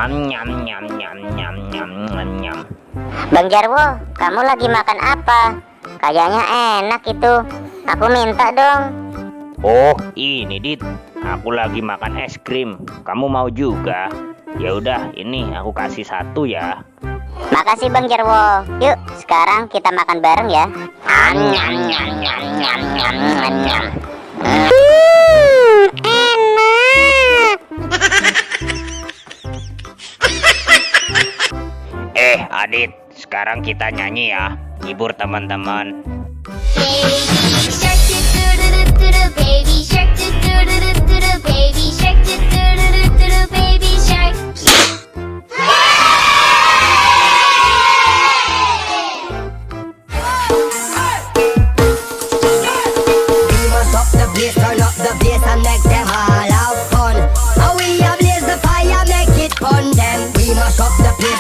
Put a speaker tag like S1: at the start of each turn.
S1: nyam nyam nyam nyam nyam nyam nyam.
S2: Bang Jarwo, kamu lagi makan apa? Kayaknya enak itu. Aku minta dong.
S1: Oh, ini Dit. Aku lagi makan es krim. Kamu mau juga? Ya udah, ini aku kasih satu ya.
S2: Makasih Bang Jarwo. Yuk, sekarang kita makan bareng ya.
S1: Nyam nyam nyam nyam nyam nyam nyam.
S2: Enak.
S1: Adit, sekarang kita nyanyi ya. Hibur teman-teman.
S3: Baby shark do-do-do-do-do, baby shark do-do-do-do-do, baby shark do-do-do-do-do, baby shark.
S4: We must up the bass, turn up the bass and make them all have fun. And we a blaze the fire, make it fun them. We must up the bass.